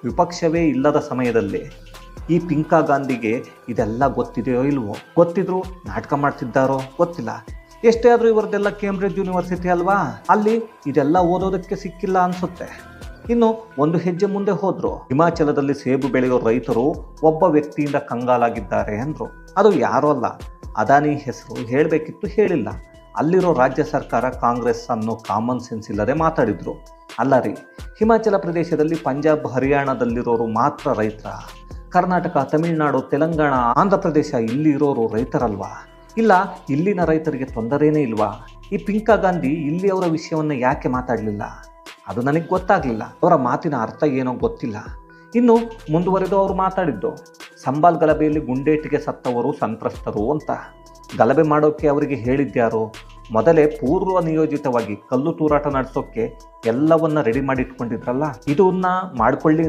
ವಿಪಕ್ಷವೇ ಇಲ್ಲದ ಸಮಯದಲ್ಲಿ ಈ ಪಿಂಕಾ ಗಾಂಧಿಗೆ ಇದೆಲ್ಲ ಗೊತ್ತಿದೆಯೋ ಇಲ್ವೋ? ಗೊತ್ತಿದ್ರು ನಾಟಕ ಮಾಡ್ತಿದ್ದಾರೋ ಗೊತ್ತಿಲ್ಲ. ಎಷ್ಟೇ ಆದರೂ ಇವರದೆಲ್ಲ ಕೇಂಬ್ರಿಡ್ಜ್ ಯೂನಿವರ್ಸಿಟಿ ಅಲ್ವಾ, ಅಲ್ಲಿ ಇದೆಲ್ಲ ಓದೋದಕ್ಕೆ ಸಿಕ್ಕಿಲ್ಲ ಅನಿಸುತ್ತೆ. ಇನ್ನು ಒಂದು ಹೆಜ್ಜೆ ಮುಂದೆ ಹೋದ್ರು, ಹಿಮಾಚಲದಲ್ಲಿ ಸೇಬು ಬೆಳೆಯೋ ರೈತರು ಒಬ್ಬ ವ್ಯಕ್ತಿಯಿಂದ ಕಂಗಾಲಾಗಿದ್ದಾರೆ ಅಂದರು. ಅದು ಯಾರೋ ಅಲ್ಲ, ಅದಾನಿ ಹೆಸರು ಹೇಳಬೇಕಿತ್ತು, ಹೇಳಿಲ್ಲ. ಅಲ್ಲಿರೋ ರಾಜ್ಯ ಸರ್ಕಾರ ಕಾಂಗ್ರೆಸ್ ಅನ್ನೋ ಕಾಮನ್ ಸೆನ್ಸ್ ಇಲ್ಲದೆ ಮಾತಾಡಿದ್ರು. ಅಲ್ಲ ರೀ, ಹಿಮಾಚಲ ಪ್ರದೇಶದಲ್ಲಿ ಪಂಜಾಬ್ ಹರಿಯಾಣದಲ್ಲಿರೋರು ಮಾತ್ರ ರೈತರ? ಕರ್ನಾಟಕ, ತಮಿಳುನಾಡು, ತೆಲಂಗಾಣ, ಆಂಧ್ರ ಪ್ರದೇಶ ಇಲ್ಲಿ ಇರೋರು ರೈತರಲ್ವಾ? ಇಲ್ಲ ಇಲ್ಲಿನ ರೈತರಿಗೆ ತೊಂದರೆನೇ ಇಲ್ವಾ? ಈ ಪಿಂಕಾ ಗಾಂಧಿ ಇಲ್ಲಿಯವರ ವಿಷಯವನ್ನು ಯಾಕೆ ಮಾತಾಡಲಿಲ್ಲ? ಅದು ನನಗೆ ಗೊತ್ತಾಗಲಿಲ್ಲ. ಅವರ ಮಾತಿನ ಅರ್ಥ ಏನೋ ಗೊತ್ತಿಲ್ಲ. ಇನ್ನು ಮುಂದುವರೆದು ಅವರು ಮಾತಾಡಿದ್ದು, ಸಂಬಾಲ್ ಗಲಭೆಯಲ್ಲಿ ಗುಂಡೇಟಿಗೆ ಸತ್ತವರು ಸಂತ್ರಸ್ತರು ಅಂತ. ಗಲಭೆ ಮಾಡೋಕ್ಕೆ ಅವರಿಗೆ ಹೇಳಿದ್ಯಾರು? ಮೊದಲೇ ಪೂರ್ವ ನಿಯೋಜಿತವಾಗಿ ಕಲ್ಲು ತೂರಾಟ ನಡೆಸೋಕ್ಕೆ ಎಲ್ಲವನ್ನ ರೆಡಿ ಮಾಡಿ ಇಟ್ಕೊಂಡಿದ್ರಲ್ಲ, ಇದನ್ನ ಮಾಡ್ಕೊಳ್ಳಿ